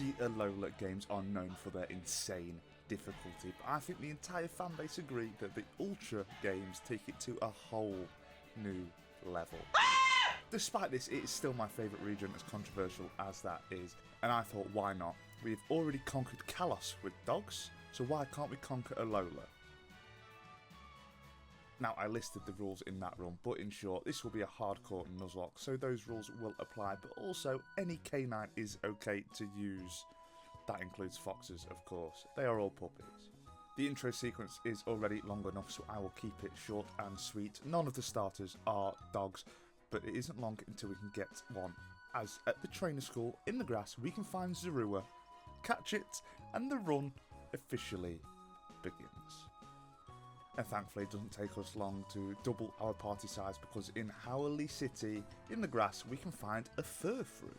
the Alola games are known for their insane difficulty, but I think the entire fanbase agree that the Ultra games take it to a whole new level. Despite this, it is still my favourite region, as controversial as that is, and I thought, why not? We've already conquered Kalos with dogs, so why can't we conquer Alola? Now, I listed the rules in that run, but in short, this will be a hardcore Nuzlocke, so those rules will apply, but also any canine is okay to use. That includes foxes, of course. They are all puppies. The intro sequence is already long enough, so I will keep it short and sweet. None of the starters are dogs, but it isn't long until we can get one, as at the trainer school in the grass we can find Zorua, catch it, and the run officially begins. And thankfully it doesn't take us long to double our party size, because in Howley City, in the grass, we can find a Furfrou.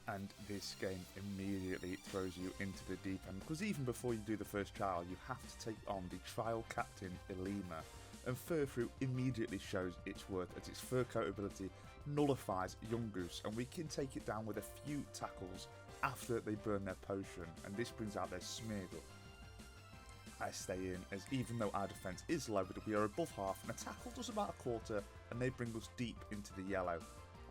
And this game immediately throws you into the deep end, because even before you do the first trial, you have to take on the trial captain, Elima. And Furfrou immediately shows its worth, as its fur coat ability nullifies Yungoos, and we can take it down with a few tackles after they burn their potion, and this brings out their Smeargle. I stay in, as even though our defence is low, but we are above half, and a tackle does about a quarter, and they bring us deep into the yellow.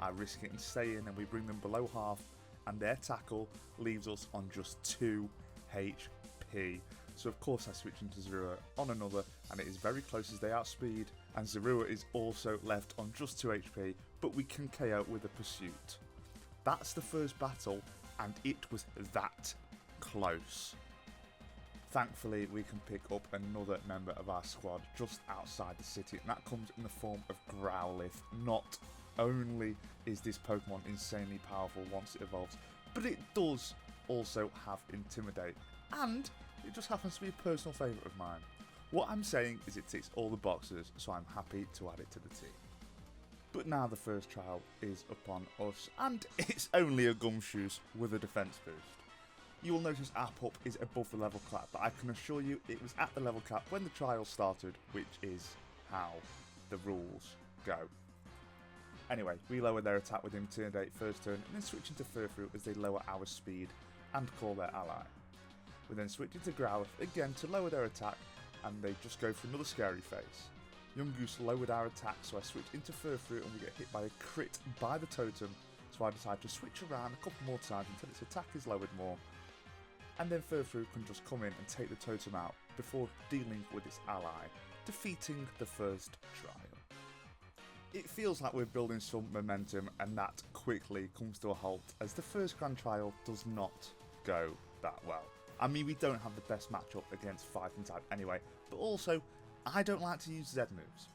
I risk it and stay in, and we bring them below half, and their tackle leaves us on just 2 HP. So of course I switch into Zorua on another, and it is very close as they outspeed, and Zorua is also left on just 2 HP, but we can KO with a pursuit. That's the first battle, and it was that close. Thankfully, we can pick up another member of our squad just outside the city, and that comes in the form of Growlithe. Not only is this Pokemon insanely powerful once it evolves, but it does also have Intimidate, and it just happens to be a personal favourite of mine. What I'm saying is it ticks all the boxes, so I'm happy to add it to the team. But now the first trial is upon us, and it's only a Gumshoos with a defence boost. You will notice our pup is above the level cap, but I can assure you it was at the level cap when the trial started, which is how the rules go. Anyway, we lower their attack with Intimidate first turn, and then switch into Furfrou as they lower our speed and call their ally. We then switch into Growlithe again to lower their attack, and they just go for another scary face. Yungoos lowered our attack, so I switch into Furfrou, and we get hit by a crit by the totem, so I decide to switch around a couple more times until its attack is lowered more. And then Furfrou can just come in and take the totem out before dealing with its ally, defeating the first trial. It feels like we're building some momentum, and that quickly comes to a halt as the first Grand Trial does not go that well. I mean, we don't have the best matchup against Fighting type anyway, but also, I don't like to use Z moves.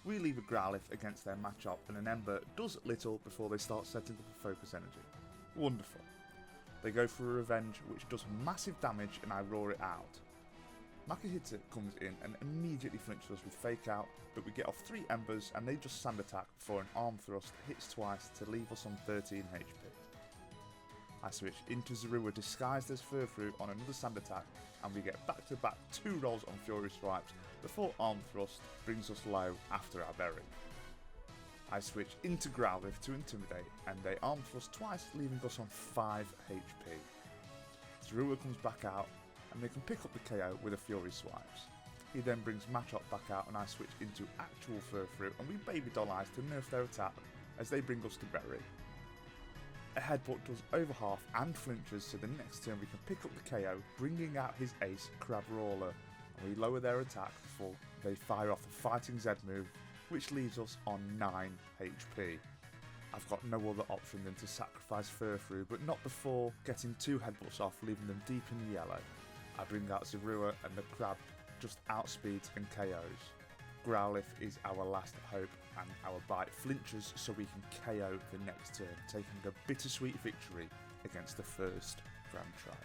We leave a Growlithe against their matchup, and an Ember does little before they start setting up a focus energy. Wonderful. They go for a Revenge, which does massive damage, and I roar it out. Makahita comes in and immediately flinches us with Fake Out, but we get off 3 Embers, and they just Sand Attack before an Arm Thrust hits twice to leave us on 13 HP. I switch into Zorua disguised as Furfrou on another Sand Attack, and we get back-to-back 2 rolls on Fury Swipes before Arm Thrust brings us low after our Berry. I switch into Growlithe to Intimidate, and they Arm Thrust twice, leaving us on 5 HP. Zorua comes back out, and they can pick up the KO with a Fury Swipes. He then brings Machop back out, and I switch into actual Furfrou, and we Baby Doll Eyes to nerf their attack as they bring us to Berry. A Headbutt does over half and flinches, so the next turn we can pick up the KO, bringing out his ace, Crabrawler, and we lower their attack before they fire off the Fighting Z move, which leaves us on 9 HP. I've got no other option than to sacrifice Furfrou, but not before getting 2 Headbutts off, leaving them deep in the yellow. I bring out Zorua, and the Crab just outspeeds and KOs. Growlithe is our last hope, and our Bite flinches so we can KO the next turn, taking a bittersweet victory against the first Grand Trial.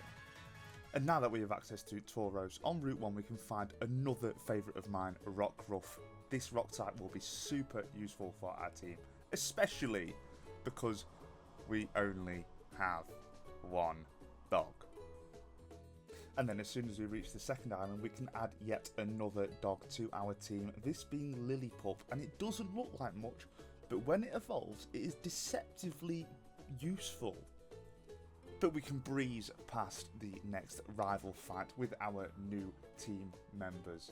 And now that we have access to Tauros, on Route 1 we can find another favourite of mine, Rockruff. This rock type will be super useful for our team, especially because we only have 1 dog. And then as soon as we reach the second island, we can add yet another dog to our team, this being Lillipup, and it doesn't look like much, but when it evolves, it is deceptively useful. But we can breeze past the next rival fight with our new team members.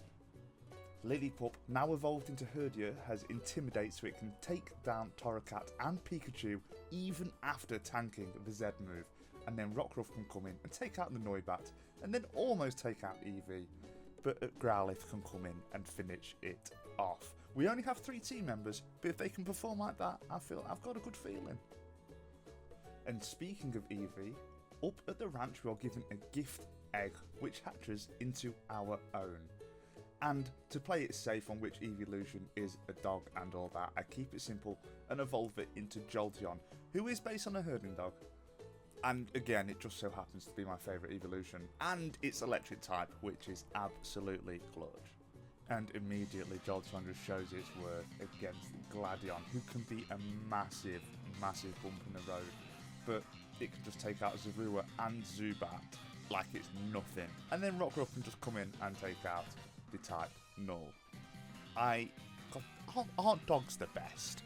Lillipup, now evolved into Herdia, has Intimidate so it can take down Torracat and Pikachu even after tanking the Z move. And then Rockruff can come in and take out the Noibat and then almost take out Eevee. But Growlithe can come in and finish it off. We only have 3 team members, but if they can perform like that, I've got a good feeling. And speaking of Eevee, up at the ranch we are given a gift egg which hatches into our own. And to play it safe on which evolution is a dog and all that, I keep it simple and evolve it into Jolteon, who is based on a herding dog. And again, it just so happens to be my favourite evolution, and it's electric type, which is absolutely clutch. And immediately Jolteon just shows its worth against Gladion, who can be a massive, massive bump in the road. But it can just take out Zorua and Zubat like it's nothing. And then Rockruff can just come in and take out the type Null. Aren't dogs the best?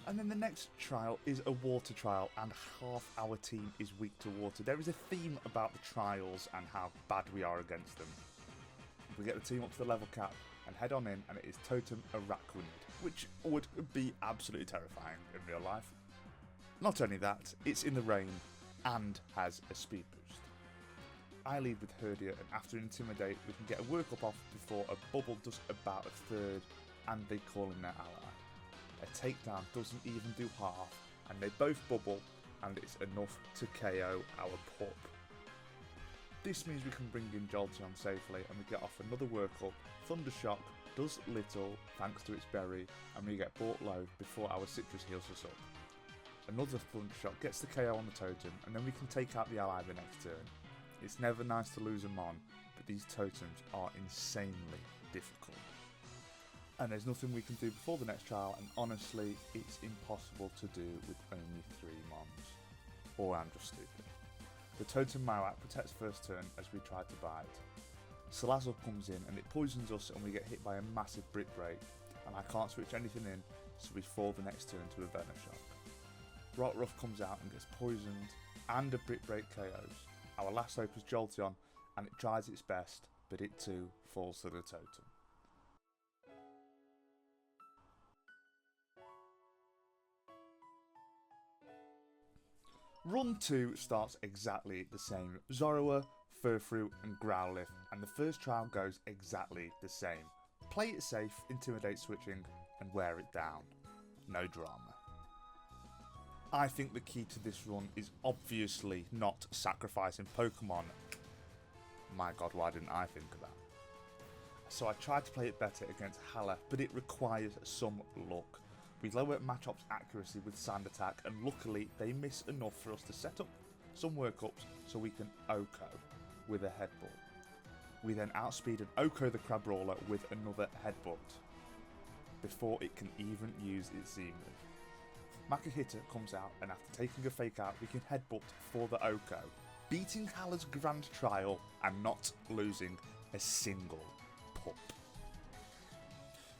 And then the next trial is a water trial, and half our team is weak to water. There is a theme about the trials and how bad we are against them. We get the team up to the level cap and head on in, and it is Totem Araquanid, which would be absolutely terrifying in real life. Not only that, it's in the rain and has a speed boost. I lead with Herdia, and after Intimidate we can get a work up off before a bubble does about a third and they call in their ally. A takedown doesn't even do half, and they both bubble, and it's enough to KO our pup. This means we can bring in Jolteon safely, and we get off another work up. Thundershock does little thanks to its berry, and we get brought low before our citrus heals us up. Another Thundershock gets the KO on the totem, and then we can take out the ally the next turn. It's never nice to lose a mon, but these totems are insanely difficult. And there's nothing we can do before the next trial, and honestly, it's impossible to do with only 3 mons. Or I'm just stupid. The Totem Marowak protects first turn as we try to bite. Salazzle comes in and it poisons us, and we get hit by a massive Brick Break, and I can't switch anything in, so we fall the next turn to a Venoshock. Rockruff comes out and gets poisoned, and a Brick Break KOs. Our last hope is Jolteon, and it tries its best, but it too falls to the totem. Run 2 starts exactly the same. Zorua, Furfrou and Growlithe, and the first trial goes exactly the same. Play it safe, intimidate switching, and wear it down. No drama. I think the key to this run is obviously not sacrificing Pokemon. My god, why didn't I think of that? So I tried to play it better against Hala, but it requires some luck. We lower Machop's accuracy with Sand Attack, and luckily they miss enough for us to set up some workups so we can OHKO with a Headbutt. We then outspeed and OHKO the Crabrawler with another Headbutt before it can even use its Z move. Makahita comes out, and after taking a Fake Out we can Headbutt for the OHKO, beating Hala's Grand Trial and not losing a single pup.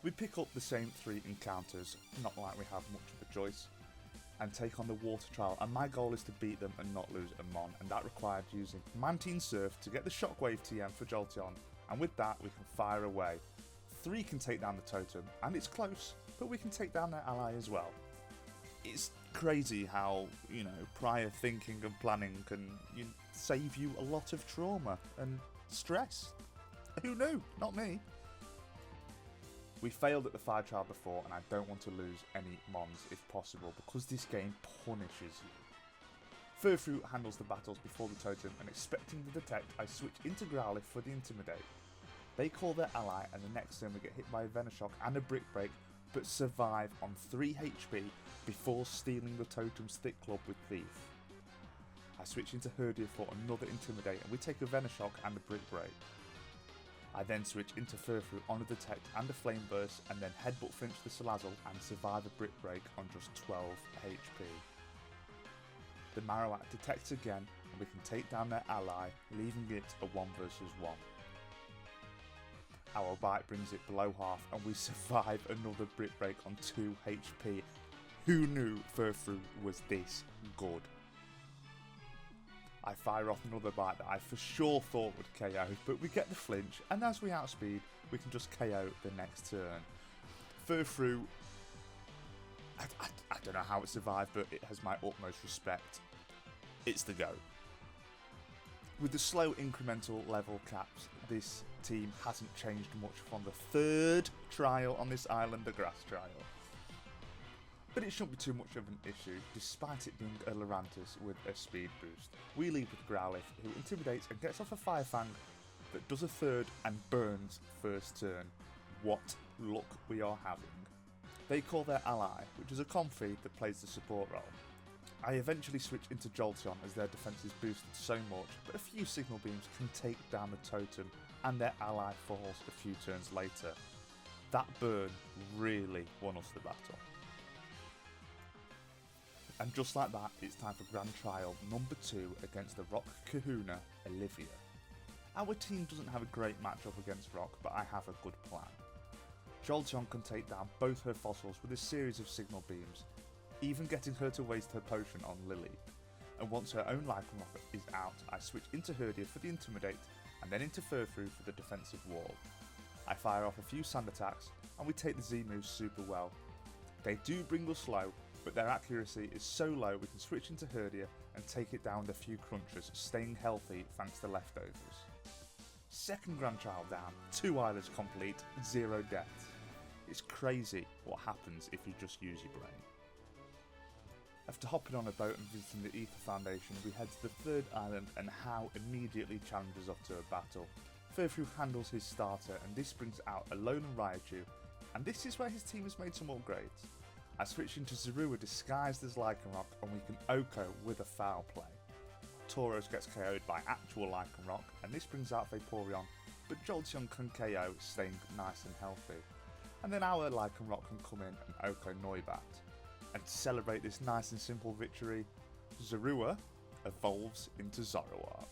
We pick up the same 3 encounters, not like we have much of a choice, and take on the Water Trial, and my goal is to beat them and not lose a mon, and that required using Mantine Surf to get the Shockwave TM for Jolteon, and with that we can fire away. 3 can take down the totem, and it's close, but we can take down their ally as well. It's crazy how, prior thinking and planning can save you a lot of trauma and stress. Who knew? Not me. We failed at the fire trial before, and I don't want to lose any mons if possible, because this game punishes you. Furfrou handles the battles before the totem, and expecting the detect, I switch into Growlithe for the Intimidate. They call their ally, and the next turn we get hit by a Venoshock and a Brick Break, but survive on 3 HP before stealing the totem's Thick Club with Thief. I switch into Herdia for another Intimidate, and we take a Venoshock and a Brick Break. I then switch into Furfrou on a Detect and a Flame Burst, and then Headbutt Flinch the Salazzle and survive a Brick Break on just 12 HP. The Marowak detects again, and we can take down their ally, leaving it a 1 versus 1. Our bite brings it below half, and we survive another Brick Break on 2 HP. Who knew Furfrou was this good? I fire off another bite that I for sure thought would KO, but we get the flinch, and as we outspeed, we can just KO the next turn. Furfrou, I don't know how it survived, but it has my utmost respect. It's the GOAT. With the slow incremental level caps, this team hasn't changed much from the 3rd trial on this island, the grass trial. But it shouldn't be too much of an issue, despite it being a Lurantis with a speed boost. We lead with Growlithe, who intimidates and gets off a Fire Fang that does a 3rd and burns first turn. What luck we are having. They call their ally, which is a Comfrey that plays the support role. I eventually switch into Jolteon as their defense is boosted so much, but a few Signal Beams can take down the totem and their ally falls a few turns later. That burn really won us the battle. And just like that, it's time for Grand Trial number 2 against the Rock Kahuna, Olivia. Our team doesn't have a great matchup against Rock, but I have a good plan. Jolteon can take down both her fossils with a series of Signal Beams, even getting her to waste her potion on Lily. And once her own Lycanroc is out, I switch into Herdia for the Intimidate, and then into Furfrou for the defensive wall. I fire off a few sand attacks, and we take the Z moves super well. They do bring us low, but their accuracy is so low we can switch into Herdia and take it down with a few crunches, staying healthy thanks to leftovers. Second Grand Trial down, 2 islands complete, 0 deaths. It's crazy what happens if you just use your brain. After hopping on a boat and visiting the Ether Foundation, we head to the 3rd island and How immediately challenges us to a battle. Furfrou handles his starter and this brings out Alolan Raichu, and this is where his team has made some upgrades. I switch into Zorua disguised as Lycanroc and we can Oko with a foul play. Tauros gets KO'd by actual Lycanroc and this brings out Vaporeon, but Jolteon can KO staying nice and healthy. And then our Lycanroc can come in and Oko Noibat. And to celebrate this nice and simple victory, Zorua evolves into Zoroark.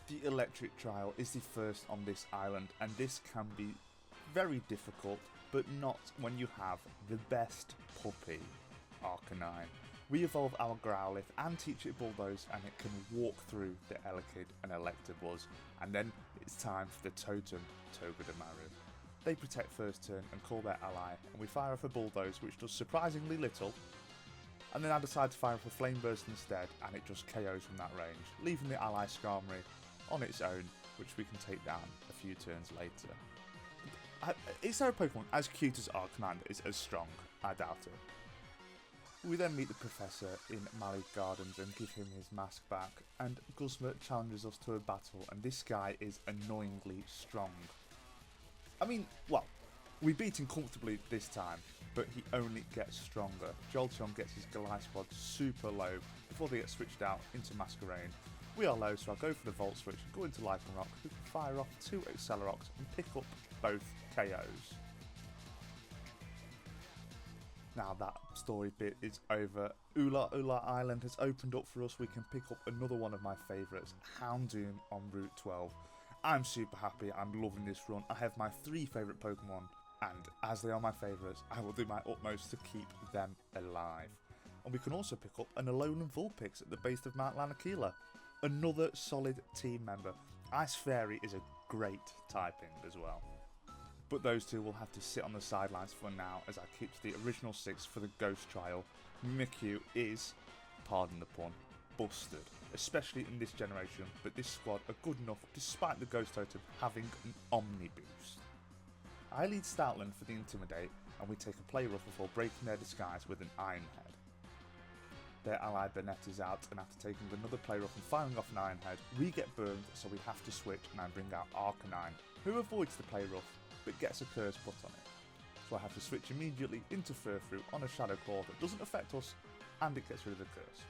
The Electric Trial is the first on this island and this can be very difficult, but not when you have the best puppy, Arcanine. We evolve our Growlithe and teach it Bulldoze and it can walk through the Elekid and Electabuzz, and then it's time for the Totem, Togedemaru. They protect first turn and call their ally, and we fire off a Bulldoze which does surprisingly little, and then I decide to fire off a Flame Burst instead and it just KOs from that range, leaving the ally Skarmory on its own, which we can take down a few turns later. Is there a Pokemon as cute as Arcanine that is as strong? I doubt it. We then meet the Professor in Malice Gardens and give him his mask back, and Guzma challenges us to a battle, and this guy is annoyingly strong. I mean, well, we beat him comfortably this time, but he only gets stronger. Jolteon gets his Goliath squad super low before they get switched out into Masquerain. We are low, so I'll go for the Volt Switch and go into Lycanroc, who can fire off 2 Accelerox and pick up both KOs. Now that story bit is over. Ula Ula Island has opened up for us. We can pick up another one of my favourites, Houndoom on Route 12. I'm super happy, I'm loving this run. I have my 3 favourite Pokemon, and as they are my favourites, I will do my utmost to keep them alive. And we can also pick up an Alolan Vulpix at the base of Mount Lanakila. Another solid team member. Ice Fairy is a great typing as well. But those two will have to sit on the sidelines for now as I keep to the original 6 for the Ghost Trial. Mimikyu is, pardon the pun, busted, especially in this generation, but this squad are good enough despite the Ghost Totem having an Omni boost. I lead Stoutland for the Intimidate and we take a play rough before breaking their disguise with an Iron Head. Their ally Burnett is out, and after taking another play rough and firing off an Iron Head, we get burned, so we have to switch and I bring out Arcanine, who avoids the play rough but gets a curse put on it. So I have to switch immediately into Furfrou on a Shadow Claw that doesn't affect us and it gets rid of the curse.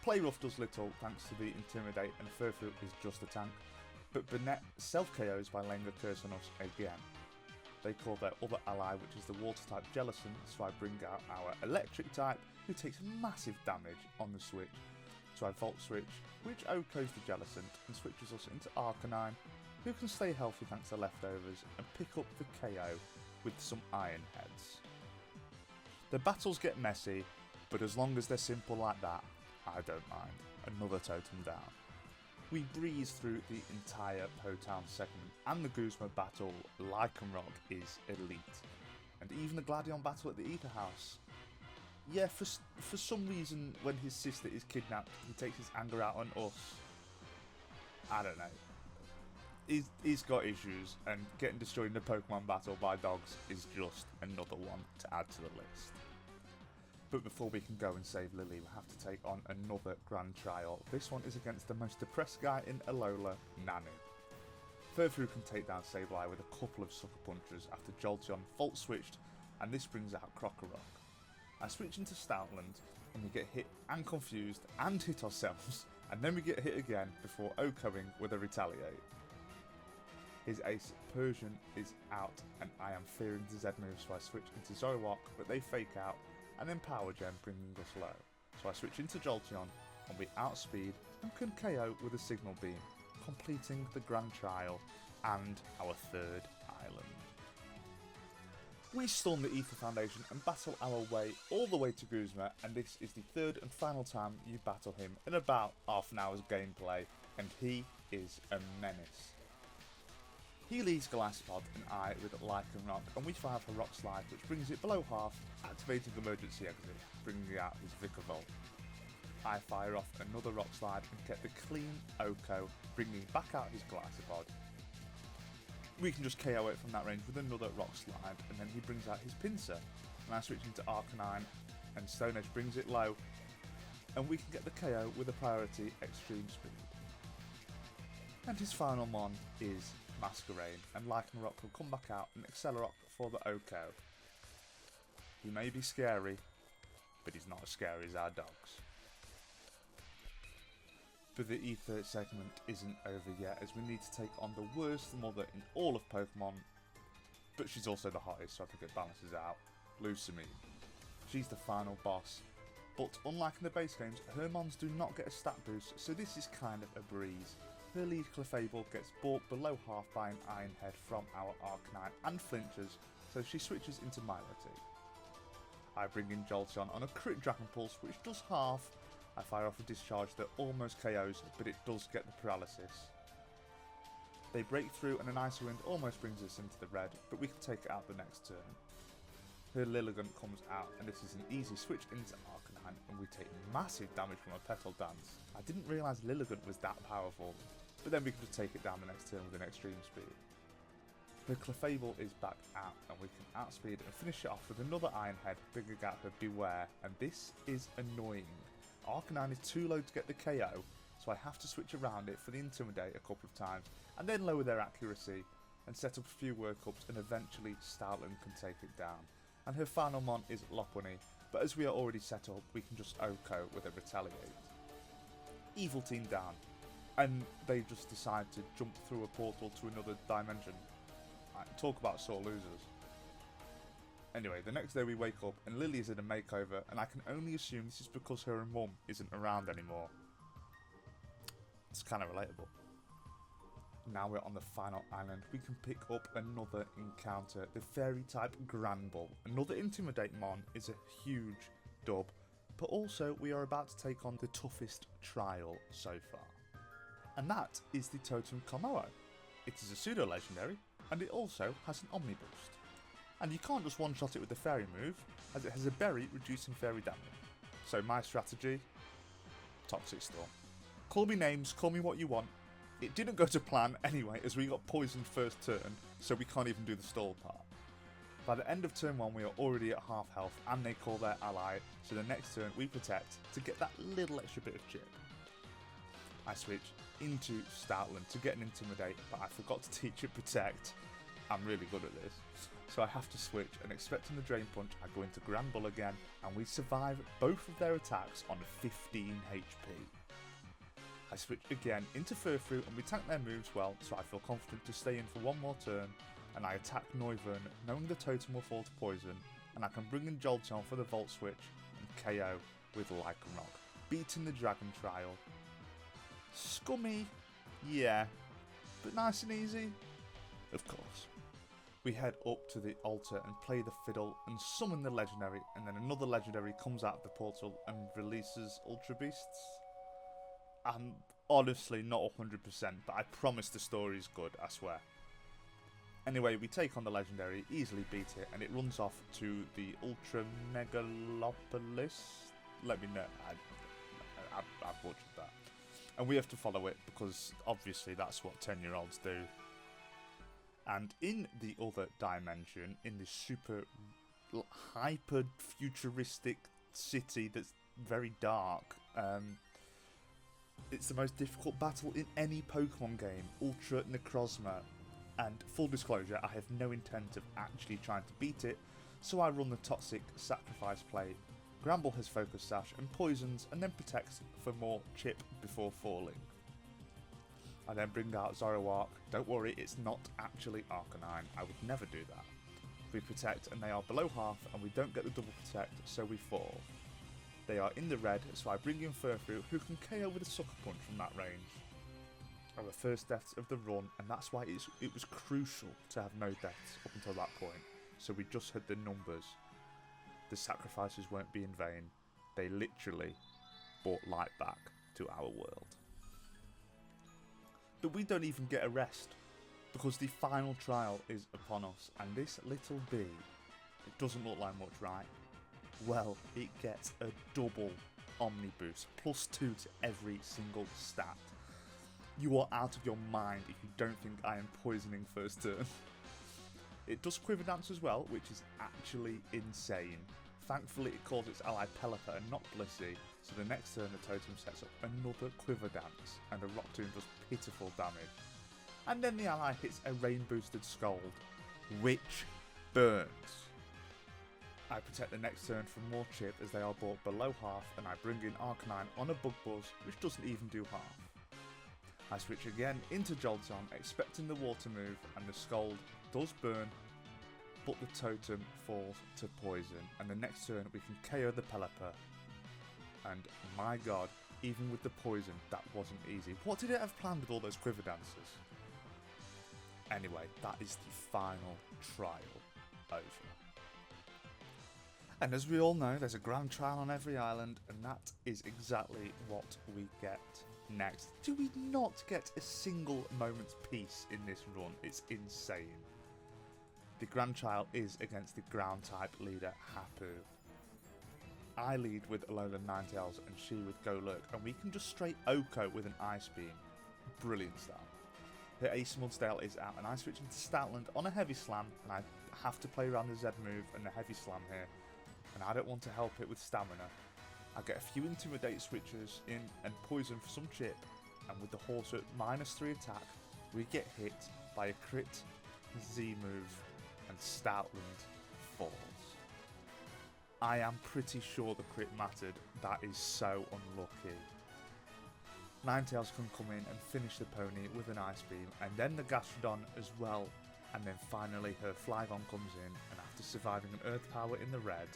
Play rough does little thanks to the Intimidate and Furfrou is just a tank, but Burnett self-KOs by laying a curse on us again. They call their other ally, which is the water type Jellicent, so I bring out our electric type, who takes massive damage on the switch. So I Volt Switch, which OHKOs the Jellicent and switches us into Arcanine, who can stay healthy thanks to leftovers and pick up the KO with some Iron Heads. The battles get messy, but as long as they're simple like that, I don't mind. Another totem down. We breeze through the entire Po-Town segment, and the Guzma battle, Lycanroc, is elite. And even the Gladion battle at the Ether House. Yeah, for some reason, when his sister is kidnapped, he takes his anger out on us. I don't know. He's got issues, and getting destroyed in a Pokemon battle by dogs is just another one to add to the list. But before we can go and save Lily, we have to take on another Grand Trial. This one is against the most depressed guy in Alola, Nanu. Furfru can take down Sableye with a couple of sucker punches after Jolteon Volt switched, and this brings out Krokorok. I switch into Stoutland, and we get hit and confused and hit ourselves, and then we get hit again before OHKOing with a Retaliate. His ace Persian is out, and I am fearing the Z move, so I switch into Zoroark, but they fake out, and then Power Gem bringing us low. So I switch into Jolteon, and we outspeed and can KO with a Signal Beam, completing the Grand Trial and our third island. We storm the Ether Foundation and battle our way all the way to Guzma, and this is the third and final time you battle him in about half an hour's gameplay, and he is a menace. He leads Golisopod and I with Lycanroc, and we fire for Rock Slide, which brings it below half, activating Emergency Exit, bringing out his Vikavolt. I fire off another Rock Slide and get the clean OHKO, bringing back out his Golisopod. We can just KO it from that range with another Rock Slide, and then he brings out his Pinsir, and I switch into Arcanine, and Stone Edge brings it low, and we can get the KO with a priority Extreme Speed. And his final mon is Masquerain, and Lycanroc will come back out and Accelerock for the OHKO. He may be scary, but he's not as scary as our dogs. But the Ether segment isn't over yet, as we need to take on the worst mother in all of Pokemon, but she's also the hottest, so I think it balances out, Lusamine. She's the final boss, but unlike in the base games, her mons do not get a stat boost, so this is kind of a breeze. Her lead Clefable gets brought below half by an Iron Head from our Arcanine and flinches, so she switches into Milotic. I bring in Jolteon on a crit Dragon Pulse, which does half. I fire off a Discharge that almost KOs, but it does get the paralysis. They break through and an Icy Wind almost brings us into the red, but we can take it out the next turn. Her Lilligant comes out, and this is an easy switch into Arcanine, and we take massive damage from a Petal Dance. I didn't realise Lilligant was that powerful, but then we can just take it down the next turn with an Extreme Speed. The Clefable is back out, and we can outspeed and finish it off with another Iron Head, bringing out her Beware, and this is annoying. Arcanine is too low to get the KO, so I have to switch around it for the Intimidate a couple of times, and then lower their accuracy, and set up a few workups, and eventually Stoutland can take it down. And her final mon is Lopunny, but as we are already set up, we can just OHKO with a Retaliate. Evil Team down, and they just decide to jump through a portal to another dimension. Talk about sore losers. Anyway, the next day we wake up and Lily is in a makeover, and I can only assume this is because her mum isn't around anymore. It's kind of relatable. Now we're on the final island, we can pick up another encounter, the Fairy type Granbull. Another Intimidate mon is a huge dub, but also we are about to take on the toughest trial so far. And that is the Totem Komodo. It is a pseudo legendary, and it also has an Omni Boost. And you can't just one-shot it with the Fairy move, as it has a berry reducing Fairy damage. So my strategy, Toxic Storm. Call me names, call me what you want. It didn't go to plan anyway, as we got poisoned first turn, so we can't even do the stall part. By the end of turn 1 we are already at half health, and they call their ally, so the next turn we protect to get that little extra bit of chip. I switch into Stoutland to get an Intimidate, but I forgot to teach it Protect. I'm really good at this. So I have to switch, and expecting the Drain Punch, I go into Granbull again, and we survive both of their attacks on 15 HP. I switch again into Furfru, and we tank their moves well, so I feel confident to stay in for one more turn, and I attack Noivern, knowing the totem will fall to poison, and I can bring in Jolteon for the Volt Switch, and KO with Lycanroc, beating the Dragon Trial. Scummy, yeah, but nice and easy, of course. We head up to the altar and play the fiddle and summon the legendary, and then another legendary comes out of the portal and releases Ultra Beasts. I'm honestly not 100%, but I promise the story's good, I swear. Anyway, we take on the legendary, easily beat it, and it runs off to the Ultra Megalopolis. Let me know. I've butchered that. And we have to follow it because obviously that's what 10-year-olds do. And in the other dimension, in this super hyper futuristic city that's very dark, it's the most difficult battle in any Pokemon game, Ultra Necrozma. And full disclosure, I have no intent of actually trying to beat it, so I run the toxic sacrifice play. Gramble has Focus Sash and poisons, and then protects for more chip before falling. I then bring out Zoroark. Don't worry, it's not actually Arcanine. I would never do that. We protect and they are below half, and we don't get the double protect, so we fall. They are in the red, so I bring in Furfrou, who can KO with a Sucker Punch from that range. Our first deaths of the run, and that's why it was crucial to have no deaths up until that point. So we just had the numbers. The sacrifices won't be in vain. They literally brought light back to our world. But we don't even get a rest, because the final trial is upon us, and this little bee, it doesn't look like much, right? Well, it gets a double Omni Boost, +2 to every single stat. You are out of your mind if you don't think I am poisoning first turn. It does Quiver Dance as well, which is actually insane. Thankfully it calls its ally Pelipper and not Blissey, so the next turn the totem sets up another Quiver Dance, and the Rock Tomb does pitiful damage. And then the ally hits a rain boosted Scold, which burns. I protect the next turn for more chip as they are brought below half, and I bring in Arcanine on a Bug Buzz, which doesn't even do half. I switch again into Jolteon, expecting the water move, and the Scold does burn, but the totem falls to poison, and the next turn we can KO the Pelipper. And my god, even with the poison, that wasn't easy. What did it have planned with all those Quiver Dances? Anyway, that is the final trial over. And as we all know, there's a grand trial on every island, and that is exactly what we get next. Do we not get a single moment's peace in this run? It's insane. The grand trial is against the ground type leader Hapu. I lead with Alolan Ninetales and she with Golurk, and we can just straight Oko with an Ice Beam. Brilliant start. Her Ace Mudsdale is out, and I switch into Stoutland on a Heavy Slam, and I have to play around the Z move and the Heavy Slam here, and I don't want to help it with Stamina. I get a few Intimidate switches in and Poison for some chip, and with the horse at -3 attack, we get hit by a crit Z move, and Stoutland falls. I am pretty sure the crit mattered. That is so unlucky. Ninetales can come in and finish the pony with an Ice Beam, and then the Gastrodon as well, and then finally her Flygon comes in, and after surviving an Earth Power in the red,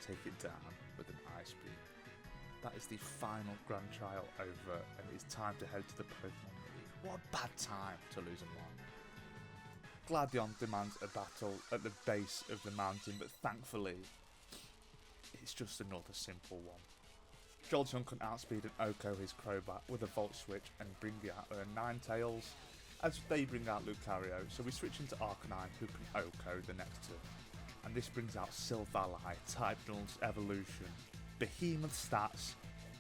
take it down with an Ice Beam. That is the final grand trial over, and it is time to head to the Pokemon League. What a bad time to lose a mon. Gladion demands a battle at the base of the mountain, but thankfully, it's just another simple one. Jolteon can outspeed and Oko his Crobat with a Volt Switch and bring out Ninetales, as they bring out Lucario, so we switch into Arcanine, who can Oko the next turn. And this brings out Silvally, Type Null's Evolution, Behemoth stats,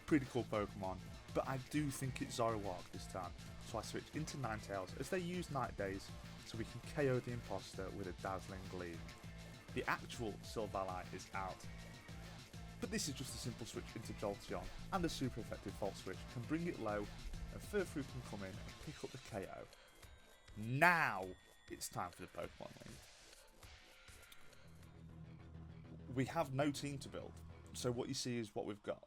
pretty cool Pokemon, but I do think it's Zoroark this time, so I switch into Ninetales as they use Night Days, so we can KO the Imposter with a Dazzling Gleam. The actual Silvally is out, but this is just a simple switch into Jolteon, and the super effective Volt Switch can bring it low, and Furfrou can come in and pick up the KO. Now it's time for the Pokemon League. We have no team to build, so what you see is what we've got.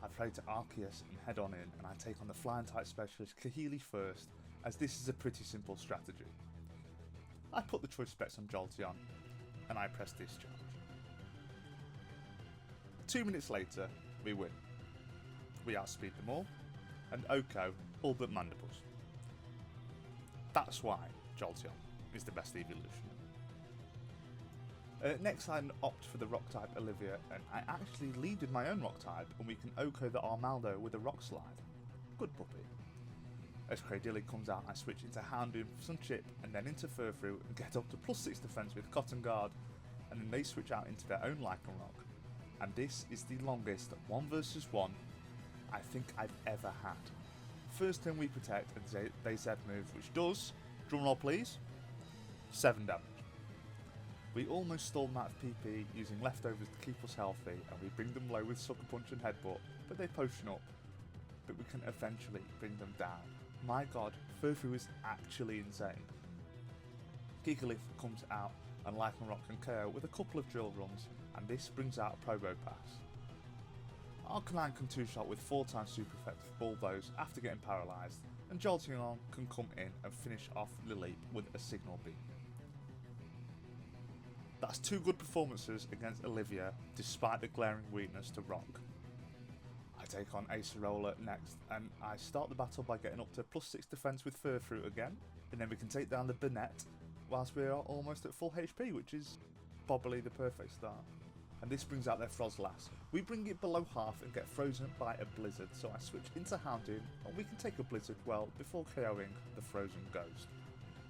I pray to Arceus and head on in, and I take on the Flying type specialist Kahili first, as this is a pretty simple strategy. I put the choice specs on Jolteon, and I press Discharge. 2 minutes later, we win. We outspeed them all, and Oko all but Mandibuzz. That's why, Jolteon, is the best evolution. Next I opt for the rock type Olivia, and I actually lead with my own rock type, and we can Oko the Armaldo with a rock slide. Good puppy. As Cradilly comes out, I switch into Houndoom for some chip, and then into Furfrou and get up to +6 defense with Cotton Guard, and then they switch out into their own Lycanroc. And this is the longest 1 versus 1 I think I've ever had. First turn we protect and they Z move, which does, drumroll please, 7 damage. We almost stole them out of PP using leftovers to keep us healthy, and we bring them low with Sucker Punch and Headbutt, but they potion up. But we can eventually bring them down. My god, Furfrou is actually insane. Gigalith comes out and Lycanroc can KO with a couple of drill runs, and this brings out Probopass. Arcanine can 2-shot with 4 times super effective Bulldoze after getting paralysed, and Jolteon can come in and finish off Lilip with a Signal Beam. That's 2 good performances against Olivia, despite the glaring weakness to Rock. I take on Acerola next, and I start the battle by getting up to +6 defense with Furfrou again, and then we can take down the Burnett whilst we are almost at full HP, which is probably the perfect start. And this brings out their Frozlass. We bring it below half and get frozen by a Blizzard, so I switch into Houndoom, and we can take a Blizzard well before KOing the Frozen Ghost.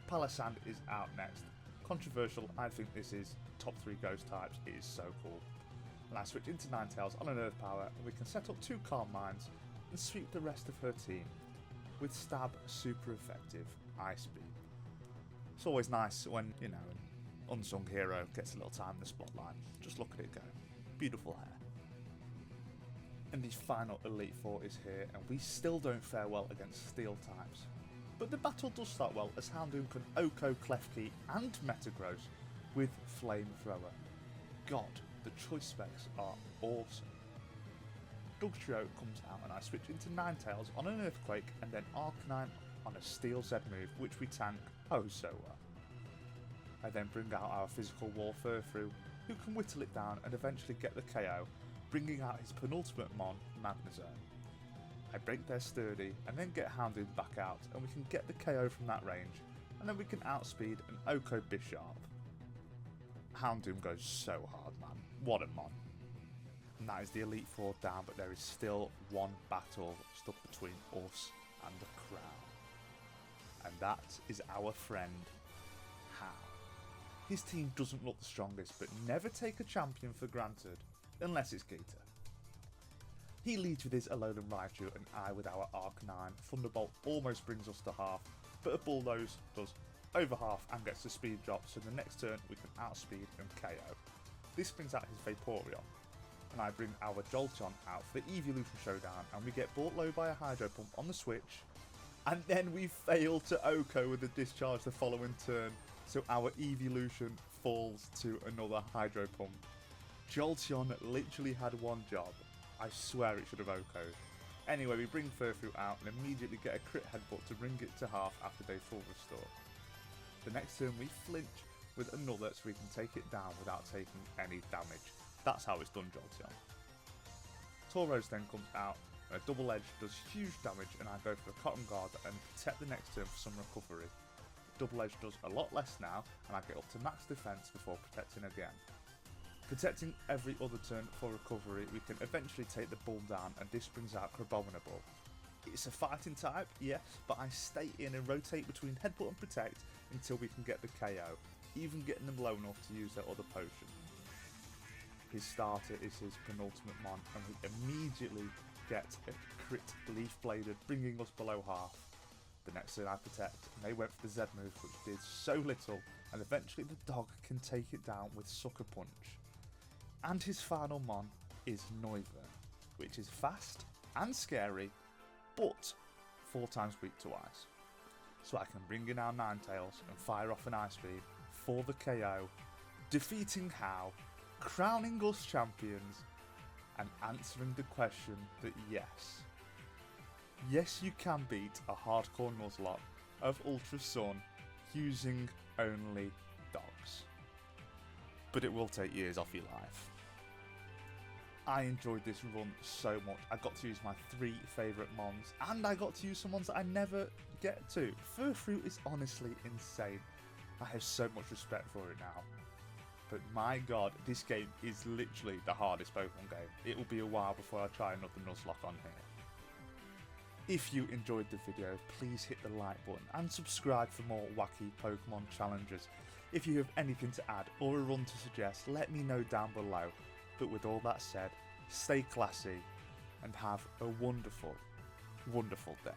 Palossand is out next. Controversial, I think this is top 3 Ghost types, it is so cool. And I switch into Ninetales on an Earth Power, and we can set up 2 Calm Minds and sweep the rest of her team with Stab super effective Ice Beam. It's always nice when, you know, an unsung hero gets a little time in the spotlight. Just look at it go. Beautiful hair. And the final Elite Four is here, and we still don't fare well against Steel types. But the battle does start well as Houndoom can Oko, Klefki and Metagross with Flamethrower. God, the choice specs are awesome. Dugtrio comes out and I switch into Ninetales on an Earthquake and then Arcanine on a Steel Z move, which we tank oh so well. I then bring out our physical wall Furfrou, who can whittle it down and eventually get the KO, bringing out his penultimate mon, Magnezone. I break their Sturdy and then get Houndoom back out, and we can get the KO from that range, and then we can outspeed an Oko Bisharp. Houndoom goes so hard, man. What a mon. And that is the Elite Four down, but there is still one battle stuck between us and the crown. And that is our friend, Hau. His team doesn't look the strongest, but never take a champion for granted, unless it's Gator. He leads with his Alolan Raichu and I with our Arcanine. Thunderbolt almost brings us to half, but a Bulldoze does over half and gets the speed drop, so the next turn we can outspeed and KO. This brings out his Vaporeon, and I bring our Jolteon out for the Evolution Showdown, and we get brought low by a Hydro Pump on the switch, and then we fail to Oko with a Discharge the following turn, so our Evolution falls to another Hydro Pump. Jolteon literally had one job. I swear it should have Oko'd. Anyway, we bring Furfrou out and immediately get a crit headbutt to bring it to half after they full restore. The next turn we flinch with another so we can take it down without taking any damage. That's how it's done, Jolteon. Tauros then comes out and a double edge does huge damage, and I go for the Cotton Guard and protect the next turn for some recovery. Double edge does a lot less now, and I get up to max defense before protecting again. Protecting every other turn for recovery, we can eventually take the bull down, and this brings out Crabominable. It's a fighting type, yes, but I stay in and rotate between Headbutt and Protect until we can get the KO, even getting them low enough to use their other potion. His starter is his penultimate mon, and we immediately get a crit Leaf Bladed, bringing us below half. The next turn I protect, and they went for the Z move, which did so little, and eventually the dog can take it down with Sucker Punch. And his final mon is Noivern, which is fast and scary, but 4 times weak to ice. So I can bring in our Ninetales and fire off an Ice Beam for the KO, defeating Hau, crowning us champions, and answering the question that yes you can beat a hardcore Nuzlocke of Ultra Sun using only dogs. But it will take years off your life. I enjoyed this run so much. I got to use my 3 favourite mons, and I got to use some ones that I never get to. Furfrou is honestly insane. I have so much respect for it now. But my god, this game is literally the hardest Pokemon game. It will be a while before I try another Nuzlocke on here. If you enjoyed the video, please hit the like button and subscribe for more wacky Pokemon challenges. If you have anything to add or a run to suggest, let me know down below. But with all that said, stay classy and have a wonderful, wonderful day.